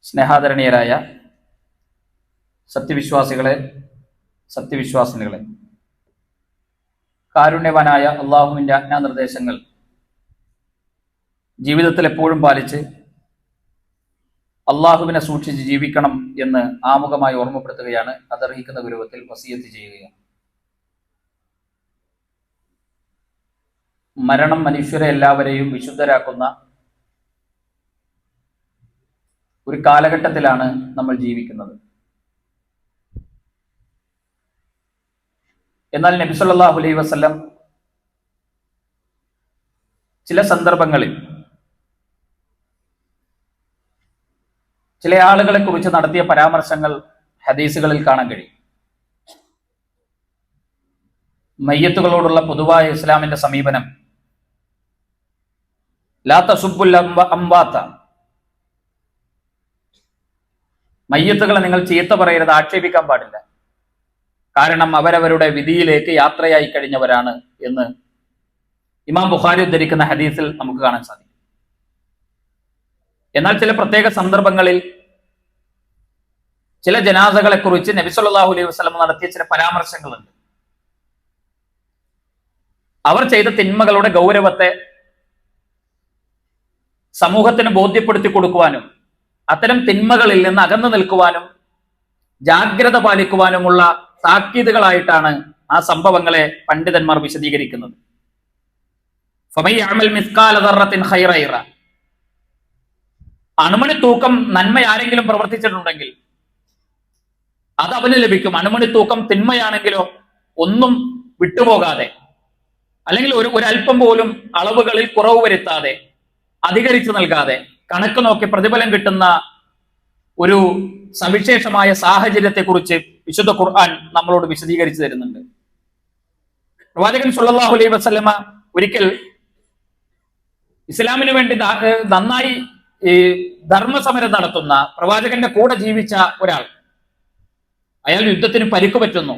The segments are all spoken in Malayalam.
സ്നേഹാദരണീയരായ സത്യവിശ്വാസികളെ, സത്യവിശ്വാസിനികളെ, കാരുണ്യവാനായ അള്ളാഹുവിൻ്റെ ആജ്ഞാനിർദ്ദേശങ്ങൾ ജീവിതത്തിൽ എപ്പോഴും പാലിച്ച് അള്ളാഹുവിനെ സൂക്ഷിച്ച് ജീവിക്കണം എന്ന് ആമുഖമായി ഓർമ്മപ്പെടുത്തുകയാണ്. അതർഹിക്കുന്ന ഗൗരവത്തിൽ വസിയത്ത് ചെയ്യുകയാണ്. മരണം മനുഷ്യരെ എല്ലാവരെയും വിശുദ്ധരാക്കുന്ന ഒരു കാലഘട്ടത്തിലാണ് നമ്മൾ ജീവിക്കുന്നത്. എന്നാൽ നബി സല്ലല്ലാഹു അലൈഹി വസല്ലം ചില സന്ദർഭങ്ങളിൽ ചില ആളുകളെ കുറിച്ച് നടത്തിയ പരാമർശങ്ങൾ ഹദീസുകളിൽ കാണാൻ കഴിയും. മയ്യത്തുകളോടുള്ള പൊതുവായ ഇസ്ലാമിന്റെ സമീപനം ലാ തസുബ്ബുൽ അംവാത, മയ്യത്തുകളെ നിങ്ങൾ ചീത്ത പറയരുത്, ആക്ഷേപിക്കാൻ പാടില്ല. കാരണം അവരവരുടെ വിധിയിലേക്ക് യാത്രയായി കഴിഞ്ഞവരാണ് എന്ന് ഇമാം ബുഖാരി ഉദ്ധരിക്കുന്ന ഹദീസിൽ നമുക്ക് കാണാൻ സാധിക്കും. എന്നാൽ ചില പ്രത്യേക സന്ദർഭങ്ങളിൽ ചില ജനാസകളെ കുറിച്ച് നബി സല്ലല്ലാഹു അലൈഹി വസല്ലം നടത്തിയ ചില പരാമർശങ്ങളുണ്ട്. അവർ ചെയ്ത തിന്മകളുടെ ഗൗരവത്തെ സമൂഹത്തിന് ബോധ്യപ്പെടുത്തി കൊടുക്കുവാനും അത്തരം തിന്മകളിൽ നിന്ന് അകന്നു നിൽക്കുവാനും ജാഗ്രത പാലിക്കുവാനുമുള്ള താക്കീതുകളായിട്ടാണ് ആ സംഭവങ്ങളെ പണ്ഡിതന്മാർ വിശദീകരിക്കുന്നത്. അണുമണി തൂക്കം നന്മ ആരെങ്കിലും പ്രവർത്തിച്ചിട്ടുണ്ടെങ്കിൽ അത് അവന് ലഭിക്കും. അണുമണി തൂക്കം തിന്മയാണെങ്കിലോ ഒന്നും വിട്ടുപോകാതെ, അല്ലെങ്കിൽ ഒരല്പം പോലും അളവുകളിൽ കുറവ് വരുത്താതെ, അധികരിച്ചു നൽകാതെ, കണക്ക് നോക്കി പ്രതിഫലം കിട്ടുന്ന ഒരു സവിശേഷമായ സാഹചര്യത്തെക്കുറിച്ച് വിശുദ്ധ ഖുർആൻ നമ്മളോട് വിശദീകരിച്ചു തരുന്നുണ്ട്. പ്രവാചകൻ സല്ലല്ലാഹു അലൈഹി വസല്ലമ ഒരിക്കൽ ഇസ്ലാമിന് വേണ്ടി നന്നായി ധർമ്മസമരം നടത്തുന്ന പ്രവാചകന്റെ കൂടെ ജീവിച്ച ഒരാൾ, അയാൾ യുദ്ധത്തിന് പരിക്ക് പറ്റുന്നു.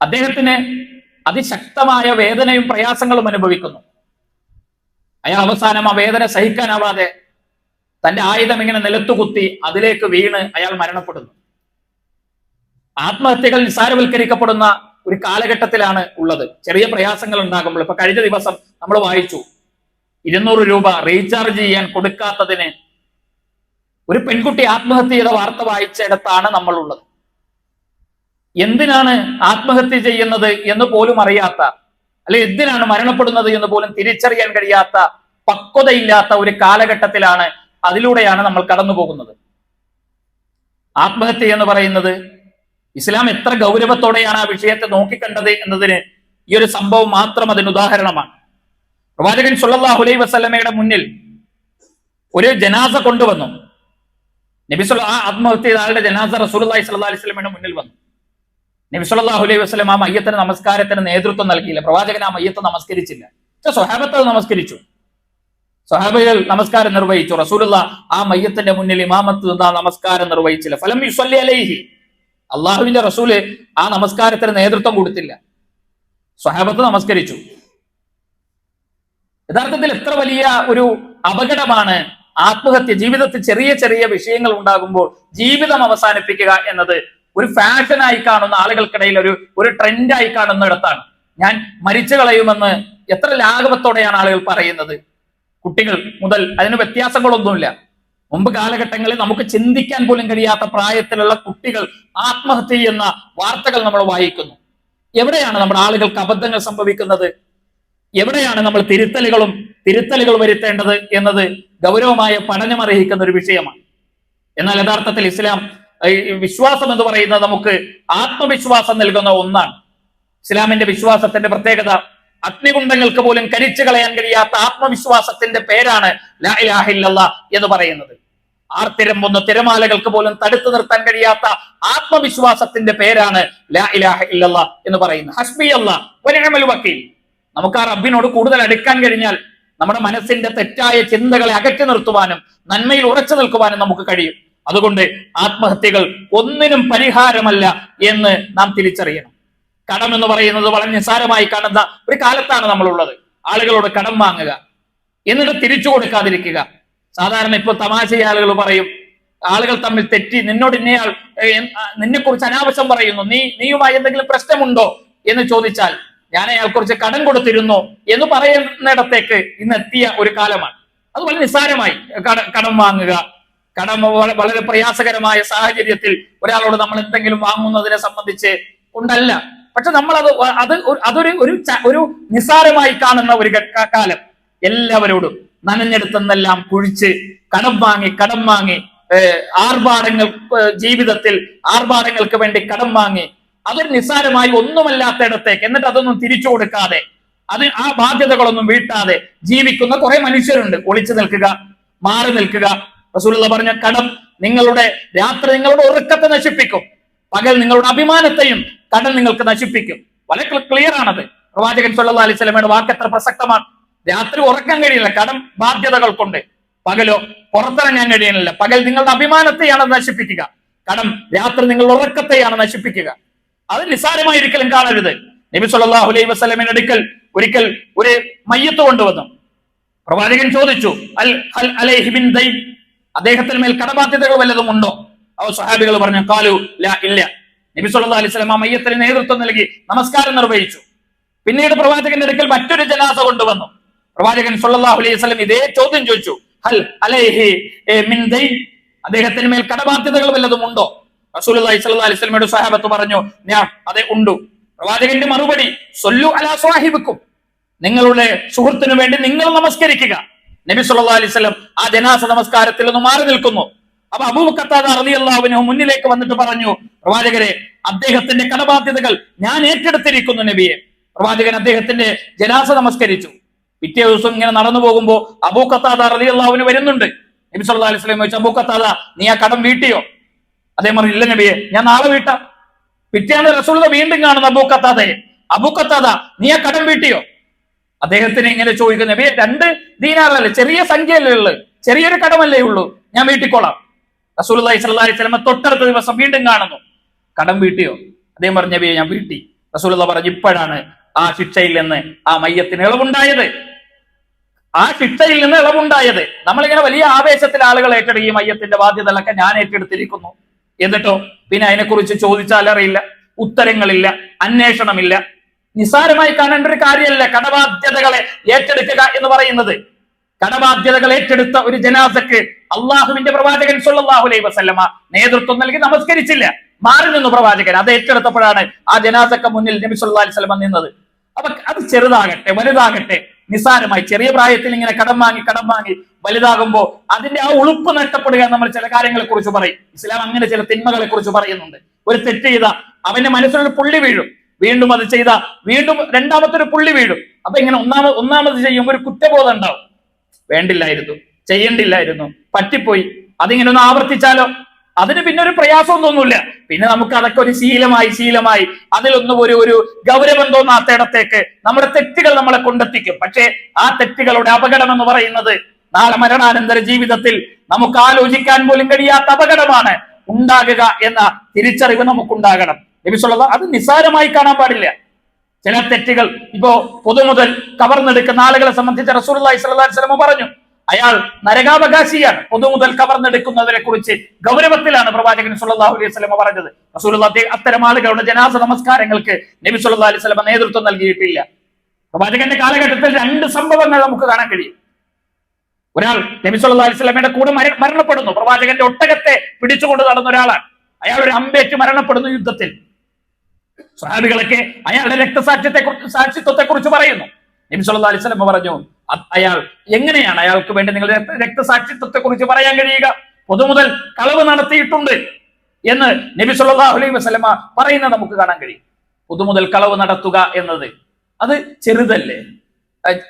അദ്ദേഹത്തിന് അതിശക്തമായ വേദനയും പ്രയാസങ്ങളും അനുഭവിക്കുന്നു. അയാൾ അവസാനം ആ വേദന സഹിക്കാനാവാതെ തന്റെ ആയുധം ഇങ്ങനെ നിലത്തുകുത്തി അതിലേക്ക് വീണ് അയാൾ മരണപ്പെടുന്നു. ആത്മഹത്യകൾ നിസ്സാരവൽക്കരിക്കപ്പെടുന്ന ഒരു കാലഘട്ടത്തിലാണ് ഉള്ളത്. ചെറിയ പ്രയാസങ്ങൾ ഉണ്ടാകുമ്പോൾ, ഇപ്പൊ കഴിഞ്ഞ ദിവസം നമ്മൾ വായിച്ചു 200 രൂപ റീചാർജ് ചെയ്യാൻ കൊടുക്കാത്തതിന് ഒരു പെൺകുട്ടി ആത്മഹത്യ ചെയ്ത വാർത്ത വായിച്ചിടത്താണ് നമ്മളുള്ളത്. എന്തിനാണ് ആത്മഹത്യ ചെയ്യുന്നത് എന്ന് പോലും അറിയാത്ത, അല്ലെ എന്തിനാണ് മരണപ്പെടുന്നത് എന്ന് പോലും തിരിച്ചറിയാൻ കഴിയാത്ത, പക്വതയില്ലാത്ത ഒരു കാലഘട്ടത്തിലാണ്, അതിലൂടെയാണ് നമ്മൾ കടന്നു പോകുന്നത്. ആത്മഹത്യ എന്ന് പറയുന്നത് ഇസ്ലാം എത്ര ഗൗരവത്തോടെയാണ് ആ വിഷയത്തെ നോക്കിക്കണ്ടത് എന്നതിന് ഈ ഒരു സംഭവം മാത്രം അതിന് ഉദാഹരണമാണ്. പ്രവാചകൻ സല്ലല്ലാഹു അലൈഹി വസല്ലമയുടെ മുന്നിൽ ഒരു ജനാസ കൊണ്ടുവന്നു. നബി ആത്മഹത്യ ചെയ്ത ആളുടെ ജനാസ റസൂലുള്ളാഹി സ്വല്ലല്ലാഹു അലൈഹി വസല്ലമയുടെ മുന്നിൽ വന്നു. നബി സല്ലല്ലാഹു അലൈഹി വസല്ലം ആ മയ്യത്തിന് നമസ്കാരത്തിന് നേതൃത്വം നൽകിയില്ല. പ്രവാചകൻ ആ മയ്യത്ത് നമസ്കരിച്ചില്ല. പക്ഷെ സ്വഹാബത്ത് നമസ്കരിച്ചു. സ്വഹാബികൾ നമസ്കാരം നിർവഹിച്ചു. റസൂലുള്ളാഹി ആ മയ്യത്തിന്റെ മുന്നിൽ ഇമാമത്ത് നമസ്കാരം നിർവഹിച്ചില്ല. ഫലം യുസല്ലി അലൈഹി, അള്ളാഹുവിന്റെ റസൂല് ആ നമസ്കാരത്തിന് നേതൃത്വം കൊടുത്തില്ല. സ്വഹാബത്ത് നമസ്കരിച്ചു. യഥാർത്ഥത്തിൽ എത്ര വലിയ ഒരു അപകടമാണ് ആത്മഹത്യ. ജീവിതത്തിൽ ചെറിയ ചെറിയ വിഷയങ്ങൾ ഉണ്ടാകുമ്പോൾ ജീവിതം അവസാനിപ്പിക്കുക എന്നത് ഒരു ഫാഷനായി കാണുന്ന ആളുകൾക്കിടയിൽ ഒരു ട്രെൻഡായി കാണുന്നിടത്താണ്. ഞാൻ മരിച്ചു കളയുമെന്ന് എത്ര ലാഘവത്തോടെയാണ് ആളുകൾ പറയുന്നത്. കുട്ടികൾ മുതൽ അതിന് വ്യത്യാസങ്ങളൊന്നുമില്ല. മുമ്പ് കാലഘട്ടങ്ങളിൽ നമുക്ക് ചിന്തിക്കാൻ പോലും കഴിയാത്ത പ്രായത്തിലുള്ള കുട്ടികൾ ആത്മഹത്യ ചെയ്യുന്ന വാർത്തകൾ നമ്മൾ വായിക്കുന്നു. എവിടെയാണ് നമ്മുടെ ആളുകൾക്ക് അബദ്ധങ്ങൾ സംഭവിക്കുന്നത്? എവിടെയാണ് നമ്മൾ തിരുത്തലുകൾ വരുത്തേണ്ടത് എന്നത് ഗൗരവമായ പഠനമർഹിക്കുന്ന ഒരു വിഷയമാണ്. എന്നാൽ യഥാർത്ഥത്തിൽ ഇസ്ലാം വിശ്വാസം എന്ന് പറയുന്നത് നമുക്ക് ആത്മവിശ്വാസം നൽകുന്ന ഒന്നാണ്. ഇസ്ലാമിന്റെ വിശ്വാസത്തിന്റെ പ്രത്യേകത അഗ്നികുണ്ഡങ്ങൾക്ക് പോലും കരിച്ചു കളയാൻ കഴിയാത്ത ആത്മവിശ്വാസത്തിന്റെ പേരാണ് ലാ ഇലാഹ ഇല്ലല്ലാഹ് എന്ന് പറയുന്നത്. ആർത്തിരമ്പുന്ന തിരമാലകൾക്ക് പോലും തടുത്തു നിർത്താൻ കഴിയാത്ത ആത്മവിശ്വാസത്തിന്റെ പേരാണ് ലാ ഇലാഹ ഇല്ലല്ലാഹ് എന്ന് പറയുന്നത്. ഹസ്ബി അല്ലാഹ് വനിഅമൽ വക്കീൽ. നമുക്ക് ആ റബ്ബിനോട് കൂടുതൽ അടുക്കാൻ കഴിഞ്ഞാൽ നമ്മുടെ മനസ്സിന്റെ തെറ്റായ ചിന്തകളെ അകറ്റി നിർത്തുവാനും നന്മയിൽ ഉറച്ചു നിൽക്കുവാനും നമുക്ക് കഴിയും. അതുകൊണ്ട് ആത്മഹത്യകൾ ഒന്നിനും പരിഹാരമല്ല എന്ന് നാം തിരിച്ചറിയണം. കടം എന്ന് പറയുന്നത് വളരെ നിസ്സാരമായി കാണുന്ന ഒരു കാലത്താണ് നമ്മളുള്ളത്. ആളുകളോട് കടം വാങ്ങുക, എന്നിട്ട് തിരിച്ചു കൊടുക്കാതിരിക്കുക, സാധാരണ ഇപ്പൊ തമാശ ആളുകൾ പറയും, ആളുകൾ തമ്മിൽ തെറ്റി നിന്നോട് ഇന്നയാൾ നിന്നെ കുറിച്ച് അനാവശ്യം പറയുന്നു, നീയുമായി എന്തെങ്കിലും പ്രശ്നമുണ്ടോ എന്ന് ചോദിച്ചാൽ ഞാൻ അയാൾ കുറിച്ച് കടം കൊടുത്തിരുന്നു എന്ന് പറയുന്നിടത്തേക്ക് ഇന്ന് എത്തിയ ഒരു കാലമാണ്. അത് വളരെ നിസ്സാരമായി കടം വാങ്ങുക, കടം വളരെ പ്രയാസകരമായ സാഹചര്യത്തിൽ ഒരാളോട് നമ്മൾ എന്തെങ്കിലും വാങ്ങുന്നതിനെ സംബന്ധിച്ച് കൊണ്ടല്ല. പക്ഷെ നമ്മൾ അതൊരു ഒരു നിസ്സാരമായി കാണുന്ന ഒരു കാലം. എല്ലാവരോടും നനഞ്ഞെടുത്തെന്നെല്ലാം കുഴിച്ച് കടം വാങ്ങി ആർഭാടങ്ങൾ, ജീവിതത്തിൽ ആർഭാടങ്ങൾക്ക് വേണ്ടി കടം വാങ്ങി അതൊരു നിസ്സാരമായി ഒന്നുമല്ലാത്തയിടത്തേക്ക്, എന്നിട്ട് അതൊന്നും തിരിച്ചു കൊടുക്കാതെ ആ ബാധ്യതകളൊന്നും വീട്ടാതെ ജീവിക്കുന്ന കുറെ മനുഷ്യരുണ്ട്. ഒളിച്ചു നിൽക്കുക, മാറി നിൽക്കുക. റസൂലുള്ളാഹി പറഞ്ഞ കടം രാത്രി നിങ്ങളുടെ ഉറക്കത്തെ നശിപ്പിക്കും, പകൽ നിങ്ങളുടെ അഭിമാനത്തെയും കടം നിങ്ങൾക്ക് നശിപ്പിക്കും. വളരെ ക്ലിയർ ആണത്. പ്രവാചകൻ സല്ലല്ലാഹു അലൈഹി വസല്ലമയുടെ വാക്ക് എത്ര പ്രസക്തമാണ്. രാത്രി ഉറക്കാൻ കഴിയില്ല കടം ബാധ്യതകൾ കൊണ്ട്, പകലോ പുറത്തിറങ്ങാൻ കഴിയുന്നില്ല. പകൽ നിങ്ങളുടെ അഭിമാനത്തെയാണ് നശിപ്പിക്കുക, കടം രാത്രി നിങ്ങളുടെ ഉറക്കത്തെയാണ് നശിപ്പിക്കുക. അത് നിസ്സാരമായിരിക്കലും കാണരുത്. നബി സല്ലല്ലാഹു അലൈഹി വസല്ലമയുടെ അടുക്കൽ ഒരിക്കൽ ഒരു മയ്യത്ത് കൊണ്ടുവന്നു. പ്രവാചകൻ ചോദിച്ചു, അലൈഹി മിൻ ദൈൻ, അദ്ദേഹത്തിന് മേൽ കടബാധ്യതകൾ വല്ലതും ഉണ്ടോ? സ്വഹാബികൾ പറഞ്ഞു, ഖാലു ലാ, ഇല്ല. നബി സല്ലല്ലാഹു അലൈഹി വസല്ലം ആ മയ്യത്തിന് നേതൃത്വം നൽകി നമസ്കാരം നിർവഹിച്ചു. പിന്നീട് പ്രവാചകന്റെ അടുക്കൽ മറ്റൊരു ജനാസ കൊണ്ടുവന്നു. പ്രവാചകൻ സല്ലല്ലാഹു അലൈഹി വസല്ലം ഇതേ ചോദ്യം ചോദിച്ചു, ഹൽ അലൈഹി മിൻ ദൈൻ, അദ്ദേഹത്തിന് മേൽ കടബാധ്യതകൾ വല്ലതും ഉണ്ടോ? റസൂലുള്ളാഹി സ്വല്ലല്ലാഹു അലൈഹി വസല്ലമയുടെ സ്വഹാബത്ത് പറഞ്ഞു, അതെ, ഉണ്ട്. പ്രവാചകന്റെ മറുപടി, സല്ലു അലാ സ്വാഹിബിക്കും, നിങ്ങളുടെ സുഹൃത്തിനു വേണ്ടി നിങ്ങൾ നമസ്കരിക്കുക. നബി സല്ലല്ലാഹു അലൈഹി വസല്ലം ആ ജനാസ നമസ്കാരത്തിൽ നിന്ന് മാറി നിൽക്കുന്നു. അപ്പൊ അബൂ ഖത്താദ റളിയല്ലാഹു അൻഹു മുന്നിലേക്ക് വന്നിട്ട് പറഞ്ഞു, പ്രവാചകരെ, അദ്ദേഹത്തിന്റെ കടബാധ്യതകൾ ഞാൻ ഏറ്റെടുത്തിരിക്കുന്നു നബിയെ. പ്രവാചകൻ അദ്ദേഹത്തിന്റെ ജനാസ നമസ്കരിച്ചു. പിറ്റേ ദിവസം ഇങ്ങനെ നടന്നു പോകുമ്പോ അബൂ ഖത്താദ റളിയല്ലാഹു അൻഹു വരുന്നുണ്ട്. നബി സല്ലല്ലാഹു അലൈഹി വസല്ലം ചോദിച്ചു, അബൂ ഖത്താദ, നീ ആ കടം വീട്ടിയോ? അദ്ദേഹം പറഞ്ഞു, ഇല്ല നബിയെ, ഞാൻ നാളെ വീട്ടാം. പിറ്റേന്ന് റസൂലുള്ളാഹി വീണ്ടും കാണുന്ന അബൂ ഖത്താദയെ, അബൂ ഖത്താദ, നീ ആ കടം വീട്ടിയോ? അദ്ദേഹത്തിന് ഇങ്ങനെ ചോദിക്കുന്നു, നബിയെ, 2 ദീനാറല്ലേ, ചെറിയ സംഖ്യയല്ലേ ഉള്ളു, ചെറിയൊരു കടമല്ലേ ഉള്ളൂ, ഞാൻ വീട്ടിക്കോളാം. റസൂലുള്ളാഹി സ്വല്ലല്ലാഹു അലൈഹി വസല്ലം തൊട്ടടുത്ത ദിവസം വീണ്ടും കാണുന്നു, കടം വീട്ടിയോ? അദ്ദേഹം പറഞ്ഞു, നബിയെ, ഞാൻ വീട്ടി. റസൂലുള്ളാഹി പറഞ്ഞു, ഇപ്പോഴാണ് ആ ശിക്ഷയിൽ നിന്ന് ആ മയ്യത്തിന് ഇളവുണ്ടായത്. ആ ശിക്ഷയിൽ നിന്ന് ഇളവുണ്ടായത്. നമ്മളിങ്ങനെ വലിയ ആവേശത്തിൽ ആളുകൾ ഏറ്റെടുക്കും, ഈ മയ്യത്തിന്റെ ബാധ്യതകളൊക്കെ ഞാൻ ഏറ്റെടുത്തിരിക്കുന്നു. എന്നിട്ടോ പിന്നെ അതിനെക്കുറിച്ച് ചോദിച്ചാൽ അറിയില്ല, ഉത്തരങ്ങളില്ല, അന്വേഷണമില്ല. നിസ്സാരമായി കാണേണ്ട ഒരു കാര്യമല്ല കടബാധ്യതകളെ ഏറ്റെടുക്കുക എന്ന് പറയുന്നത്. കടബാധ്യതകൾ ഏറ്റെടുത്ത ഒരു ജനാസക്ക് അള്ളാഹുവിന്റെ പ്രവാചകൻ സല്ലല്ലാഹു അലൈഹി വസല്ലമ നേതൃത്വം നൽകി നമസ്കരിച്ചില്ല, മാറി നിന്നു പ്രവാചകൻ. അത് ഏറ്റെടുത്തപ്പോഴാണ് ആ ജനാസക്ക് മുന്നിൽ നബി സല്ലല്ലാഹു അലൈഹി വസല്ലമ നിന്നത്. അപ്പൊ അത് ചെറുതാകട്ടെ വലുതാകട്ടെ, നിസ്സാരമായി ചെറിയ പ്രായത്തിൽ ഇങ്ങനെ കടം വാങ്ങി വലുതാകുമ്പോൾ അതിന്റെ ആ ഉളുപ്പ് നഷ്ടപ്പെടുക. നമ്മൾ ചില കാര്യങ്ങളെ കുറിച്ച് പറയും, ഇസ്ലാം അങ്ങനെ ചില തിന്മകളെ കുറിച്ച് പറയുന്നുണ്ട്. ഒരു തെറ്റ് ചെയ്ത അവന്റെ മനസ്സിലൊരു പുള്ളി വീഴും, വീണ്ടും അത് ചെയ്ത വീണ്ടും രണ്ടാമത്തെ ഒരു പുള്ളി വീഴും. അപ്പൊ ഇങ്ങനെ ഒന്നാമത് ചെയ്യുമ്പോൾ ഒരു കുറ്റബോധം ഉണ്ടാവും, വേണ്ടില്ലായിരുന്നു, ചെയ്യണ്ടില്ലായിരുന്നു, പറ്റിപ്പോയി. അതിങ്ങനെ ഒന്ന് ആവർത്തിച്ചാലോ അതിന് പിന്നെ ഒരു പ്രയാസം തോന്നൂല. പിന്നെ നമുക്ക് അതൊക്കെ ഒരു ശീലമായി അതിലൊന്നും ഒരു ഗൗരവം തോന്നാത്ത ഇടത്തേക്ക് നമ്മുടെ തെറ്റുകൾ നമ്മളെ കൊണ്ടെത്തിക്കും. പക്ഷേ ആ തെറ്റുകളുടെ അപകടം എന്ന് പറയുന്നത് നാളെ മരണാനന്തര ജീവിതത്തിൽ നമുക്ക് ആലോചിക്കാൻ പോലും കഴിയാത്ത അപകടമാണ് ഉണ്ടാകുക എന്ന തിരിച്ചറിവ് നമുക്കുണ്ടാകണം. നബി സല്ലല്ലാഹു അത് നിസ്സാരമായി കാണാൻ പാടില്ല. ചില തെറ്റുകൾ ഇപ്പോ പൊതുമുതൽ കവർന്നെടുക്കുന്ന ആളുകളെ സംബന്ധിച്ച് റസൂലുള്ളാഹി സ്വല്ലല്ലാഹു അലൈഹി വസല്ലം പറഞ്ഞു, അയാൾ നരകാവകാശിയാണ്. പൊതുമുതൽ കവർന്നെടുക്കുന്നതിനെ കുറിച്ച് ഗൗരവത്തിലാണ് പ്രവാചകൻ സല്ലല്ലാഹു അലൈഹി വസല്ലം പറഞ്ഞത്. റസൂലുള്ളാഹി അത്തരം ആളുകളുടെ ജനാസ നമസ്കാരങ്ങൾക്ക് നബി സല്ലല്ലാഹു അലൈഹി വസല്ലം നേതൃത്വം നൽകിയിട്ടില്ല. പ്രവാചകന്റെ കാലഘട്ടത്തിൽ 2 സംഭവങ്ങൾ നമുക്ക് കാണാൻ കഴിയും. ഒരാൾ നബി സല്ലല്ലാഹു അലൈഹി വസല്ലമയുടെ കൂടെ മരണപ്പെടുന്നു. പ്രവാചകന്റെ ഒട്ടകത്തെ പിടിച്ചുകൊണ്ട് നടന്ന ഒരാളാണ്. അയാൾ ഒരു അമ്പേറ്റ് മരണപ്പെടുന്നു യുദ്ധത്തിൽ. സ്വഹാബികളൊക്കെ അയാളുടെ സാക്ഷിത്വത്തെ കുറിച്ച് പറയുന്നു. നബി സല്ലല്ലാഹു അലൈഹി വസല്ലം പറഞ്ഞു, അയാൾ എങ്ങനെയാണ് അയാൾക്ക് വേണ്ടി നിങ്ങളുടെ രക്തസാക്ഷിത്വത്തെ കുറിച്ച് പറയാൻ കഴിയുക? പൊതുമുതൽ കളവ് നടത്തിയിട്ടുണ്ട് എന്ന് നബി സല്ലല്ലാഹു അലൈഹി വസല്ലം പറയുന്നത് നമുക്ക് കാണാൻ കഴിയും. പൊതുമുതൽ കളവ് നടത്തുക എന്നത് അത് ചെറുതല്ലേ?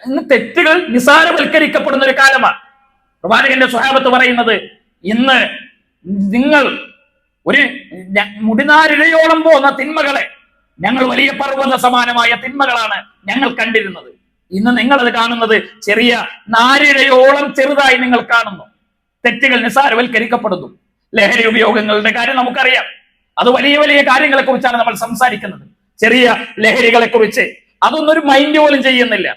ഇന്ന് തെറ്റുകൾ നിസാരവൽക്കരിക്കപ്പെടുന്ന ഒരു കാലമാണ്. പ്രവാചകന്റെ സ്വഹാബത്ത് പറയുന്നത്, ഇന്ന് നിങ്ങൾ ഒരു മുടിനാരിഴയോളം പോകുന്ന തിന്മകളെ ഞങ്ങൾ വലിയ പർവ്വത സമാനമായ തിന്മകളാണ് ഞങ്ങൾ കണ്ടിരുന്നത്. ഇന്ന് നിങ്ങളത് കാണുന്നത് ചെറിയ നാരിഴയോളം ചെറുതായി നിങ്ങൾ കാണുന്നു. തെറ്റുകൾ നിസാരവൽക്കരിക്കപ്പെടുന്നു. ലഹരി ഉപയോഗങ്ങളുടെ കാര്യം നമുക്കറിയാം. അത് വലിയ വലിയ കാര്യങ്ങളെ കുറിച്ചാണ് നമ്മൾ സംസാരിക്കുന്നത്. ചെറിയ ലഹരികളെ കുറിച്ച് അതൊന്നും ഒരു മൈൻഡ് പോലും ചെയ്യുന്നില്ല.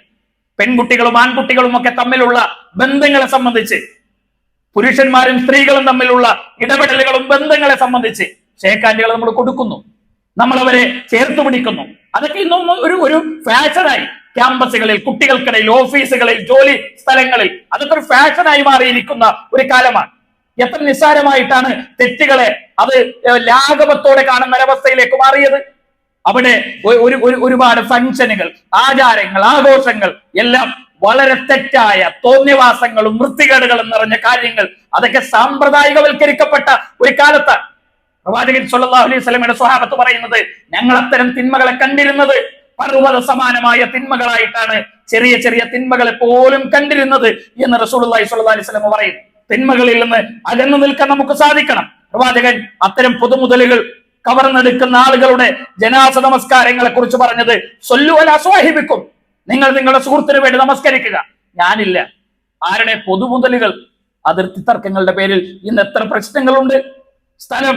പെൺകുട്ടികളും ആൺകുട്ടികളും ഒക്കെ തമ്മിലുള്ള ബന്ധങ്ങളെ സംബന്ധിച്ച് പുരുഷന്മാരും സ്ത്രീകളും തമ്മിലുള്ള ഇടപെടലുകളും ബന്ധങ്ങളെ സംബന്ധിച്ച് ഷേക്ക് ഹാൻഡുകൾ നമ്മൾ കൊടുക്കുന്നു, നമ്മൾ അവരെ ചേർത്ത് പിടിക്കുന്നു. അതൊക്കെ ഇന്നും ഒരു ഫാഷനായി ക്യാമ്പസുകളിൽ, കുട്ടികൾക്കിടയിൽ, ഓഫീസുകളിൽ, ജോലി സ്ഥലങ്ങളിൽ അതൊക്കെ ഒരു ഫാഷനായി മാറിയിരിക്കുന്ന ഒരു കാലമാണ്. എത്ര നിസ്സാരമായിട്ടാണ് തെറ്റുകളെ അത് ലാഘവത്തോടെ കാണുന്ന ഒരവസ്ഥയിലേക്ക് മാറിയത്. അവിടെ ഒരുപാട് ഫംഗ്ഷനുകൾ, ആചാരങ്ങൾ, ആഘോഷങ്ങൾ എല്ലാം വളരെ തെറ്റായ തോന്നിവാസങ്ങളും വൃത്തികേടുകളും നിറഞ്ഞ കാര്യങ്ങൾ, അതൊക്കെ സാമ്പ്രദായികവൽക്കരിക്കപ്പെട്ട ഒരു കാലത്താണ്. പ്രവാചകൻ സല്ലല്ലാഹു അലൈഹി വസല്ലമയുടെ സ്വഹാബത്ത് പറയുന്നത്, ഞങ്ങൾ അത്തരം തിന്മകളെ കണ്ടിരുന്നത് പർവ്വത സമാനമായ തിന്മകളായിട്ടാണ്, ചെറിയ ചെറിയ തിന്മകളെ പോലും കണ്ടിരുന്നത് എന്ന് റസൂലുള്ളാഹി സ്വല്ലല്ലാഹു അലൈഹി വസല്ലം പറയുന്നു. തിന്മകളിൽ നിന്ന് അകന്നു നിൽക്കാൻ നമുക്ക് സാധിക്കണം. പ്രവാചകൻ അത്തരം പൊതുമുതലുകൾ കവർന്നെടുക്കുന്ന ആളുകളുടെ ജനാസ നമസ്കാരങ്ങളെ കുറിച്ച് പറഞ്ഞത്, സ്വല്ലു അലാ സ്വാഹിബിക്കും, നിങ്ങൾ നിങ്ങളുടെ സുഹൃത്തിന് വേണ്ടി നമസ്കരിക്കുക. ഞാനില്ല. ആരുടെ പൊതുമുതലുകൾ, അതിർത്തി തർക്കങ്ങളുടെ പേരിൽ ഇന്ന് എത്ര പ്രശ്നങ്ങളുണ്ട്. സ്ഥലം,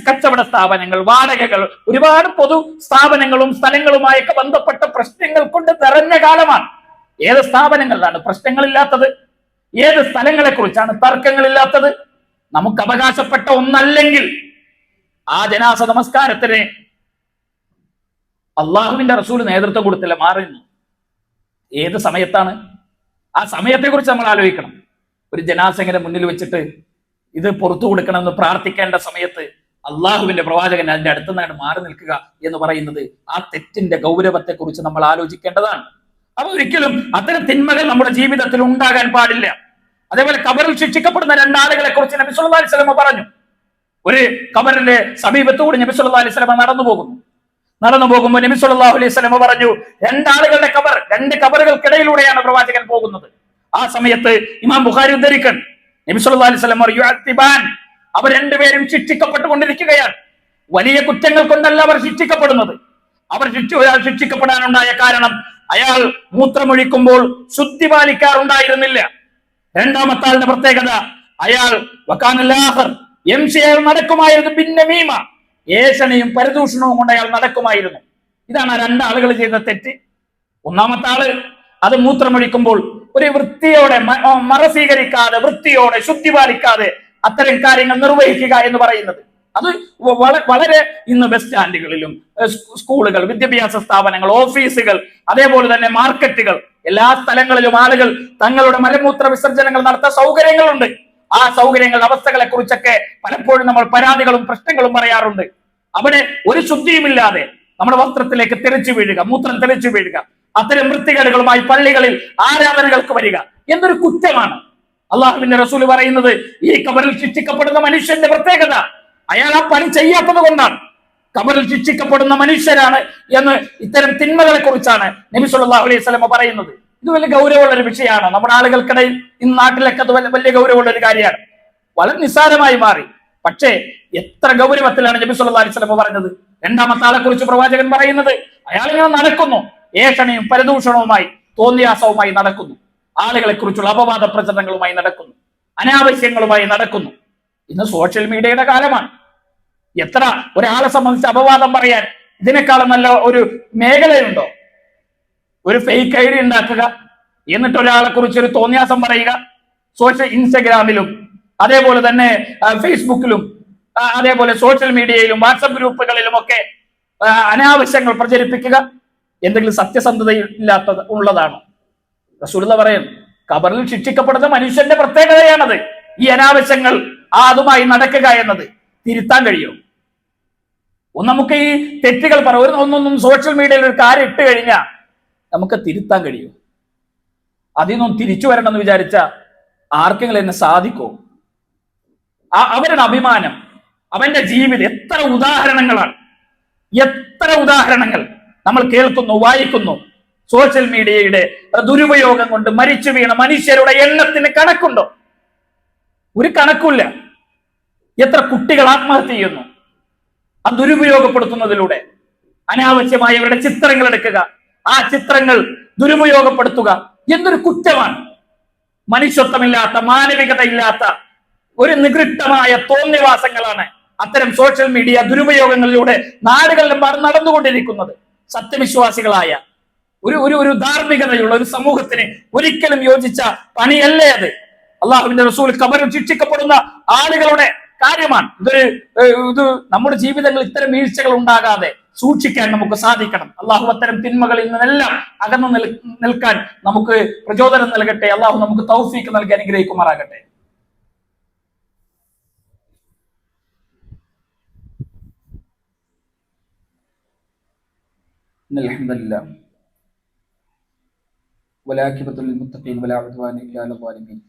കച്ചവട സ്ഥാപനങ്ങൾ, വാടകകൾ, ഒരുപാട് പൊതു സ്ഥാപനങ്ങളും സ്ഥലങ്ങളുമായൊക്കെ ബന്ധപ്പെട്ട പ്രശ്നങ്ങൾ കൊണ്ട് നിറഞ്ഞ കാലമാണ്. ഏത് സ്ഥാപനങ്ങളിലാണ് പ്രശ്നങ്ങളില്ലാത്തത്? ഏത് സ്ഥലങ്ങളെ കുറിച്ചാണ് തർക്കങ്ങളില്ലാത്തത്? നമുക്ക് അവകാശപ്പെട്ട ഒന്നല്ലെങ്കിൽ ആ ജനാസ നമസ്കാരത്തിന് അള്ളാഹുവിന്റെ റസൂൽ നേതൃത്വം കൊടുത്തില്ല, മാറുന്നു. ഏത് സമയത്താണ്? ആ സമയത്തെ കുറിച്ച് നമ്മൾ ആലോചിക്കണം. ഒരു ജനാസ ഇങ്ങനെ മുന്നിൽ വെച്ചിട്ട് ഇത് പുറത്തു കൊടുക്കണമെന്ന് പ്രാർത്ഥിക്കേണ്ട സമയത്ത് അള്ളാഹുവിന്റെ പ്രവാചകൻ അതിന്റെ അടുത്ത് നിന്നാണ് മാറി നിൽക്കുക എന്ന് പറയുന്നത് ആ തെറ്റിന്റെ ഗൗരവത്തെ കുറിച്ച് നമ്മൾ ആലോചിക്കേണ്ടതാണ്. അപ്പൊ ഒരിക്കലും അത്തരം തിന്മകൾ നമ്മുടെ ജീവിതത്തിൽ ഉണ്ടാകാൻ പാടില്ല. അതേപോലെ ഖബറിൽ ശിക്ഷിക്കപ്പെടുന്ന രണ്ടാളുകളെ കുറിച്ച് നബി സല്ലല്ലാഹു അലൈഹി വസല്ലം പറഞ്ഞു. ഒരു ഖബറിന്റെ സമീപത്തുകൂടി നബി സല്ലല്ലാഹു അലൈഹി വസല്ലം നടന്നു പോകുമ്പോൾ നബി സല്ലല്ലാഹു അലൈഹി വസല്ലം പറഞ്ഞു, രണ്ടാളുകളുടെ ഖബർ, രണ്ട് ഖബറുകൾക്കിടയിലൂടെയാണ് പ്രവാചകൻ പോകുന്നത്. ആ സമയത്ത് ഇമാം ബുഖാരി ഉദ്ധരിക്കുന്നു, നബി സല്ലല്ലാഹു അലൈഹി വസല്ലം യുഅത്തിബാൻ, അവർ രണ്ടുപേരും ശിക്ഷിക്കപ്പെട്ടുകൊണ്ടിരിക്കുകയാണ്. വലിയ കുറ്റങ്ങൾ കൊണ്ടല്ല അവർ ശിക്ഷിക്കപ്പെടുന്നത്. ഒരാൾ ശിക്ഷിക്കപ്പെടാനുണ്ടായ കാരണം അയാൾ മൂത്രമൊഴിക്കുമ്പോൾ ശുദ്ധി പാലിക്കാറുണ്ടായിരുന്നില്ല. രണ്ടാമത്തെ ആളിന്റെ പ്രത്യേകത, അയാൾ നടക്കുമായിരുന്നു, പിന്നെ മീമ, ഏഷണയും പരദൂഷണവും കൊണ്ട് അയാൾ നടക്കുമായിരുന്നു. ഇതാണ് ആ രണ്ടാളുകൾ ചെയ്ത തെറ്റ്. ഒന്നാമത്തെ ആള് അത് മൂത്രമൊഴിക്കുമ്പോൾ ഒരു വൃത്തിയോടെ, മറ സ്വീകരിക്കാതെ, വൃത്തിയോടെ, ശുദ്ധി പാലിക്കാതെ അത്തരം കാര്യങ്ങൾ നിർവഹിക്കുക എന്ന് പറയുന്നത് അത് വളരെ ഇന്ന് ബസ് സ്റ്റാൻഡുകളിലും, സ്കൂളുകൾ, വിദ്യാഭ്യാസ സ്ഥാപനങ്ങൾ, ഓഫീസുകൾ, അതേപോലെ തന്നെ മാർക്കറ്റുകൾ, എല്ലാ സ്ഥലങ്ങളിലും ആളുകൾ തങ്ങളുടെ മലമൂത്ര വിസർജനങ്ങൾ നടത്താൻ സൗകര്യങ്ങളുണ്ട്. ആ സൗകര്യങ്ങളുടെ അവസ്ഥകളെ കുറിച്ചൊക്കെ പലപ്പോഴും നമ്മൾ പരാതികളും പ്രശ്നങ്ങളും പറയാറുണ്ട്. അവിടെ ഒരു ശുദ്ധിയുമില്ലാതെ നമ്മുടെ വസ്ത്രത്തിലേക്ക് തെറിച്ചു വീഴുക, മൂത്രം തെറിച്ചു വീഴുക, അത്തരം വൃത്തികേടുകളുമായി പള്ളികളിൽ ആരാധനകൾക്ക് വരിക എന്തൊരു കുറ്റമാണ്. അള്ളാഹുവിന്റെ റസൂൽ പറയുന്നത്, ഈ ഖബറിൽ ശിക്ഷിക്കപ്പെടുന്ന മനുഷ്യന്റെ പ്രത്യേകത അയാൾ ആ പണി ചെയ്യാത്തത് കൊണ്ടാണ്. ഖബറിൽ ശിക്ഷിക്കപ്പെടുന്ന മനുഷ്യരാണ് എന്ന് ഇത്തരം തിന്മകളെ കുറിച്ചാണ് നബി സല്ലല്ലാഹു അലൈഹി വസല്ലം പറയുന്നത്. ഇത് വലിയ ഗൗരവമുള്ള ഒരു വിഷയമാണ്. നമ്മുടെ ആളുകൾക്കിടയിൽ ഇന്ന് നാട്ടിലൊക്കെ അത് വലിയ ഗൗരവമുള്ള ഒരു കാര്യമാണ്. വളരെ നിസ്സാരമായി മാറി. പക്ഷേ എത്ര ഗൗരവത്തിലാണ് നബി സല്ലല്ലാഹു അലൈഹി വസല്ലം പറഞ്ഞത്. രണ്ടാമത്തെ ആളെ കുറിച്ച് പ്രവാചകൻ പറയുന്നത്, അയാൾ ഇങ്ങനെ നടക്കുന്നു, ഏഷണയും പരദൂഷണവുമായി, തോന്നിയാസവുമായി നടക്കുന്നു, ആളുകളെ കുറിച്ചുള്ള അപവാദ പ്രചരണങ്ങളുമായി നടക്കുന്നു, അനാവശ്യങ്ങളുമായി നടക്കുന്നു. ഇന്ന് സോഷ്യൽ മീഡിയയുടെ കാലമാണ്. എത്ര ഒരാളെ സംബന്ധിച്ച് അപവാദം പറയാൻ ഇതിനേക്കാളും നല്ല ഒരു മേഖലയുണ്ടോ? ഒരു ഫേക്ക് ഐ ഡി ഉണ്ടാക്കുക, എന്നിട്ട് ഒരാളെ കുറിച്ച് ഒരു തോന്നിയാസം പറയുക, ഇൻസ്റ്റഗ്രാമിലും അതേപോലെ തന്നെ ഫേസ്ബുക്കിലും അതേപോലെ സോഷ്യൽ മീഡിയയിലും വാട്സപ്പ് ഗ്രൂപ്പുകളിലും ഒക്കെ അനാവശ്യങ്ങൾ പ്രചരിപ്പിക്കുക. എന്തെങ്കിലും സത്യസന്ധതയില്ലാത്തത് ഉള്ളതാണോ? റസൂലുള്ളാഹി പറയുന്നു, ഖബറിൽ ശിക്ഷിക്കപ്പെടുന്ന മനുഷ്യന്റെ പ്രത്യേകതയാണത്. ഈ അനാവശ്യങ്ങൾ അതുമായി നടക്കുക എന്നത് തിരുത്താൻ കഴിയും. നമുക്ക് ഈ തെറ്റുകൾ ഒന്നൊന്നും സോഷ്യൽ മീഡിയയിൽ ഒരു കാര്യം ഇട്ട് കഴിഞ്ഞാൽ നമുക്ക് തിരുത്താൻ കഴിയും. അതിൽ നിന്നും തിരിച്ചു വരണം എന്ന് വിചാരിച്ച ആർക്കെങ്കിലും എന്നെ സാധിക്കോ? അവരുടെ അഭിമാനം, അവന്റെ ജീവിതം, എത്ര ഉദാഹരണങ്ങൾ നമ്മൾ കേൾക്കുന്നു, വായിക്കുന്നു. സോഷ്യൽ മീഡിയയുടെ ദുരുപയോഗം കൊണ്ട് മരിച്ചു വീണ മനുഷ്യരുടെ എണ്ണത്തിന് കണക്കുണ്ടോ? ഒരു കണക്കില്ല. എത്ര കുട്ടികൾ ആത്മഹത്യ ചെയ്യുന്നു ആ ദുരുപയോഗപ്പെടുത്തുന്നതിലൂടെ. അനാവശ്യമായി അവരുടെ ചിത്രങ്ങൾ എടുക്കുക, ആ ചിത്രങ്ങൾ ദുരുപയോഗപ്പെടുത്തുക എന്തൊരു കുറ്റമാണ്. മനുഷ്യത്വമില്ലാത്ത, മാനവികതയില്ലാത്ത ഒരു നികൃഷ്ടമായ തോന്നിവാസങ്ങളാണ് അത്തരം സോഷ്യൽ മീഡിയ ദുരുപയോഗങ്ങളിലൂടെ നാടുകളിലും നടന്നുകൊണ്ടിരിക്കുന്നത്. സത്യവിശ്വാസികളായ ഒരു ധാർമ്മികതയുള്ള ഒരു സമൂഹത്തിന് ഒരിക്കലും യോജിച്ച പണിയല്ലേ അത്. അള്ളാഹുവിന്റെ റസൂൽ ഖബറിൽ ശിക്ഷിക്കപ്പെടുന്ന ആളുകളുടെ കാര്യമാണ്. ഇത് നമ്മുടെ ജീവിതങ്ങളിൽ ഇത്തരം വീഴ്ചകൾ ഉണ്ടാകാതെ സൂക്ഷിക്കാൻ നമുക്ക് സാധിക്കണം. അള്ളാഹു അത്തരം തിന്മകളിൽ നിന്നെല്ലാം അകന്നു നിൽക്കാൻ നമുക്ക് പ്രചോദനം നൽകട്ടെ. അള്ളാഹു നമുക്ക് തൗഫീഖ് നൽകി അനുഗ്രഹിക്കുമാറാകട്ടെ. അൽഹംദുലില്ലാ വലാഖിബത്തുൽ ലിൽമുത്തഖീൻ വലാ ഉദ്വാന ഇല്ലാ അലൽ ളാലിമീൻ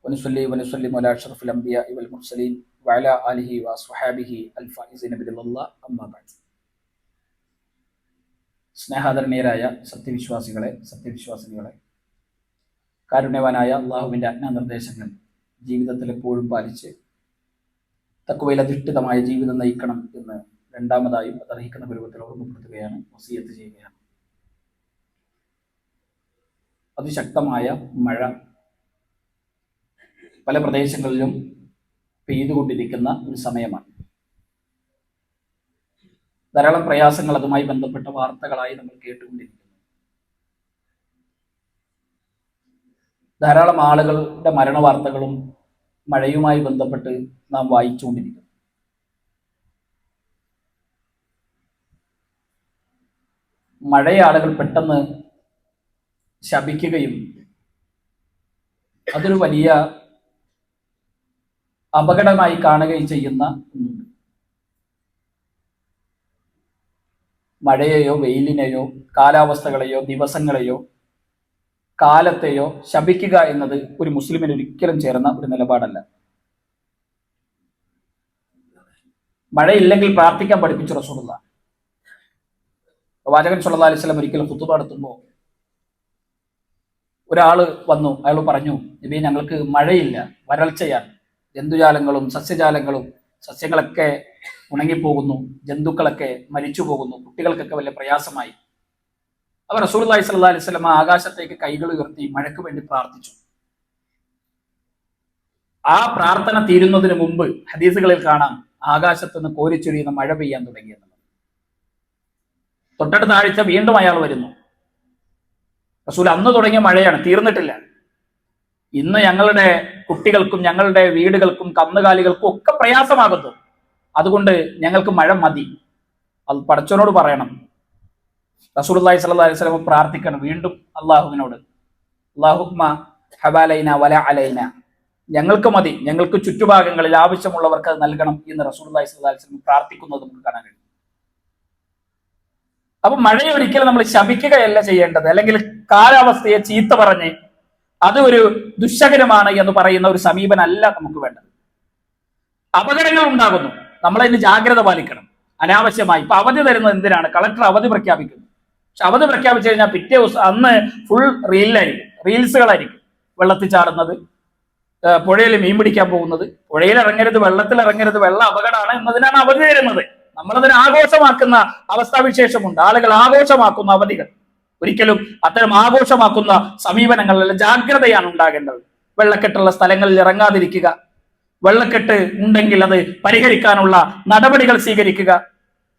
വനുസല്ലി വനുസല്ലിമു അലാ അഷ്റഫിൽ അംബിയാഇ വൽ മുർസലീൻ വഅലാ ആലിഹി വസ്വഹാബിഹി അൽ ഫായിസീന ബിറളില്ലാഹ് അമ്മാ ബഅദ്. സ്നേഹാദരണീയരായ സത്യവിശ്വാസികളെ, കാരുണ്യവാനായ അള്ളാഹുവിന്റെ ആജ്ഞാനിർദ്ദേശങ്ങൾ ജീവിതത്തിൽ എപ്പോഴും പാലിച്ച് തഖ്വയിൽ അധിഷ്ഠിതമായ ജീവിതം നയിക്കണം എന്ന് രണ്ടാമതായും അതർഹിക്കുന്ന രൂപത്തിൽ ഓർമ്മപ്പെടുത്തുകയാണ്, വസിയത്ത് ചെയ്യുകയാണ്. അതിശക്തമായ മഴ പല പ്രദേശങ്ങളിലും പെയ്തുകൊണ്ടിരിക്കുന്ന ഒരു സമയമാണ്. ധാരാളം പ്രയാസങ്ങൾ അതുമായി ബന്ധപ്പെട്ട വാർത്തകളായി നമ്മൾ കേട്ടുകൊണ്ടിരിക്കുന്നു. ധാരാളം ആളുകളുടെ മരണ വാർത്തകളും മഴയുമായി ബന്ധപ്പെട്ട് നാം വായിച്ചുകൊണ്ടിരിക്കുന്നു. മഴയെ ആളുകൾ പെട്ടെന്ന് ശപിക്കുകയും അതൊരു വലിയ അപകടമായി കാണുകയും ചെയ്യുന്ന ഒന്നുണ്ട്. മഴയെയോ വെയിലിനെയോ കാലാവസ്ഥകളെയോ ദിവസങ്ങളെയോ കാലത്തെയോ ശപിക്കുക എന്നത് ഒരു മുസ്ലിമിന് ഒരിക്കലും ചേർന്ന ഒരു നിലപാടല്ല. മഴയില്ലെങ്കിൽ പ്രാർത്ഥിക്കാൻ പഠിപ്പിച്ചു റസൂലുള്ളാഹി. പ്രവാചകൻ സല്ലല്ലാഹു അലൈഹി വസല്ലം ഒരിക്കൽ ഖുതുബ നടത്തുമ്പോൾ ഒരാള് വന്നു, അയാൾ പറഞ്ഞു, നബി ഞങ്ങൾക്ക് മഴയില്ല, വരൾച്ചയാണ്, ജന്തുജാലങ്ങളും സസ്യജാലങ്ങളും സസ്യങ്ങളൊക്കെ ഉണങ്ങിപ്പോകുന്നു, ജന്തുക്കളൊക്കെ മരിച്ചു പോകുന്നു, കുട്ടികൾക്കൊക്കെ വലിയ പ്രയാസമായി. അവർ റസൂലുള്ളാഹി സ്വല്ലല്ലാഹു അലൈഹി വസല്ലം ആകാശത്തേക്ക് കൈകൾ ഉയർത്തി മഴയ്ക്ക് വേണ്ടി പ്രാർത്ഥിച്ചു. ആ പ്രാർത്ഥന തീരുന്നതിന് മുമ്പ് ഹദീസുകളിൽ കാണാം ആകാശത്ത് നിന്ന് കോരിച്ചൊരിയുന്ന മഴ പെയ്യാൻ തുടങ്ങിയെന്നുള്ളത്. തൊട്ടടുത്ത ആഴ്ച വീണ്ടും അയാൾ വരുന്നു. റസൂൽ അന്ന് തുടങ്ങിയ മഴയാണ്, തീർന്നിട്ടില്ല. ഇന്ന് ഞങ്ങളുടെ കുട്ടികൾക്കും ഞങ്ങളുടെ വീടുകൾക്കും കന്നുകാലികൾക്കും ഒക്കെ പ്രയാസമാകുന്നു, അതുകൊണ്ട് ഞങ്ങൾക്ക് മഴ മതി. അത് പടച്ചവനോട് പറയണം. റസൂലുള്ളാഹി സ്വല്ലല്ലാഹു അലൈഹി വസല്ലം പ്രാർത്ഥിക്കണം വീണ്ടും അള്ളാഹുവിനോട്, അല്ലാഹുമ്മ ഹവാലൈന വല അലൈന, ഞങ്ങൾക്ക് മതി, ഞങ്ങൾക്ക് ചുറ്റുഭാഗങ്ങളിൽ ആവശ്യമുള്ളവർക്ക് അത് നൽകണം എന്ന് റസൂലുള്ളാഹി സ്വല്ലല്ലാഹു അലൈഹി വസല്ലം പ്രാർത്ഥിക്കുന്നത് നമുക്ക് കാണാൻ കഴിയും. അപ്പൊ മഴയെ ഒരിക്കലും നമ്മൾ ശപിക്കുകയല്ല ചെയ്യേണ്ടത്, അല്ലെങ്കിൽ കാലാവസ്ഥയെ ചീത്ത പറഞ്ഞ് അത് ഒരു ദുശ്ശകരമാണ് എന്ന് പറയുന്ന ഒരു സമീപനമല്ല നമുക്ക് വേണ്ടത്. അപകടങ്ങൾ ഉണ്ടാകുന്നു, നമ്മളതിന് ജാഗ്രത പാലിക്കണം. അനാവശ്യമായി ഇപ്പൊ അവധി തരുന്നത് എന്തിനാണ്? കളക്ടർ അവധി പ്രഖ്യാപിക്കുന്നു. പക്ഷെ അവധി പ്രഖ്യാപിച്ചു കഴിഞ്ഞാൽ പിറ്റേ ദിവസം അന്ന് ഫുൾ റീൽസുകളായിരിക്കും. വെള്ളത്തിൽ ചാടുന്നത്, പുഴയിൽ മീൻ പിടിക്കാൻ പോകുന്നത്, പുഴയിൽ ഇറങ്ങരുത്, വെള്ളത്തിൽ ഇറങ്ങരുത്, വെള്ളം അപകടമാണ് എന്നതിനാണ് അവധി തരുന്നത്. നമ്മളതിനെ ആഘോഷമാക്കുന്ന അവസ്ഥാവിശേഷമുണ്ട്. ആളുകൾ ആഘോഷമാക്കുന്ന അവധികൾ. ഒരിക്കലും അത്തരം ആഘോഷമാക്കുന്ന സമീപനങ്ങളിൽ ജാഗ്രതയാണ് ഉണ്ടാകേണ്ടത്. വെള്ളക്കെട്ടുള്ള സ്ഥലങ്ങളിൽ ഇറങ്ങാതിരിക്കുക, വെള്ളക്കെട്ട് ഉണ്ടെങ്കിൽ അത് പരിഹരിക്കാനുള്ള നടപടികൾ സ്വീകരിക്കുക,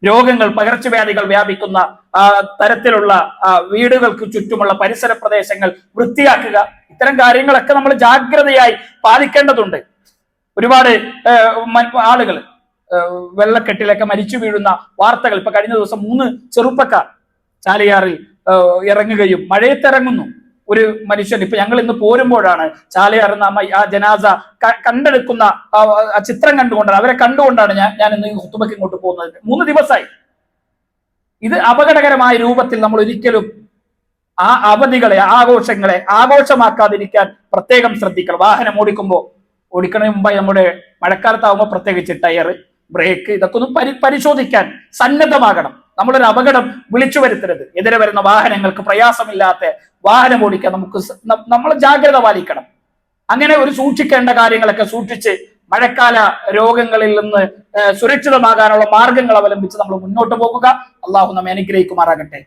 രോഗങ്ങൾ പകർച്ചവ്യാധികൾ വ്യാപിക്കുന്ന തരത്തിലുള്ള വീടുകൾക്ക് ചുറ്റുമുള്ള പരിസര പ്രദേശങ്ങൾ വൃത്തിയാക്കുക. ഇത്തരം കാര്യങ്ങളൊക്കെ നമ്മൾ ജാഗ്രതയായി പാലിക്കേണ്ടതുണ്ട്. ഒരുപാട് ആളുകൾ വെള്ളക്കെട്ടിലൊക്കെ മരിച്ചു വീഴുന്ന വാർത്തകൾ ഇപ്പൊ കഴിഞ്ഞ ദിവസം 3 ചെറുപ്പക്കാർ ചാലിയാറിൽ ഇറങ്ങുകയും മഴയത്തിറങ്ങുന്നു. ഒരു മനുഷ്യൻ ഇപ്പൊ ഞങ്ങൾ ഇന്ന് പോരുമ്പോഴാണ് ചാലിയാർ ആ ജനാസ കണ്ടെടുക്കുന്ന ആ ചിത്രം കണ്ടുകൊണ്ടാണ്, അവരെ കണ്ടുകൊണ്ടാണ് ഞാൻ ഇന്ന് ഖുതുബയ്ക്ക് ഇങ്ങോട്ട് പോകുന്നത്. 3 ദിവസമായി. ഇത് അപകടകരമായ രൂപത്തിൽ നമ്മൾ ഒരിക്കലും ആ അവധികളെ ആഘോഷങ്ങളെ ആഘോഷമാക്കാതിരിക്കാൻ പ്രത്യേകം ശ്രദ്ധിക്കണം. വാഹനം ഓടിക്കുന്നതിന് മുമ്പായി നമ്മുടെ മഴക്കാലത്താവുമ്പോൾ പ്രത്യേകിച്ച് ടയർ, ബ്രേക്ക് ഇതൊക്കെ ഒന്ന് പരിശോധിക്കാൻ സന്നദ്ധമാകണം. നമ്മളൊരു അപകടം വിളിച്ചു വരുത്തരുത്. എതിരെ വരുന്ന വാഹനങ്ങൾക്ക് പ്രയാസമില്ലാത്ത വാഹനം ഓടിക്കാൻ നമ്മൾ ജാഗ്രത പാലിക്കണം. അങ്ങനെ ഒരു സൂക്ഷിക്കേണ്ട കാര്യങ്ങളൊക്കെ സൂക്ഷിച്ച് മഴക്കാല രോഗങ്ങളിൽ നിന്ന് സുരക്ഷിതമാകാനുള്ള മാർഗങ്ങൾ അവലംബിച്ച് നമ്മൾ മുന്നോട്ട് പോകുക. അള്ളാഹു നമ്മെ അനുഗ്രഹിക്കുമാറാകട്ടെ.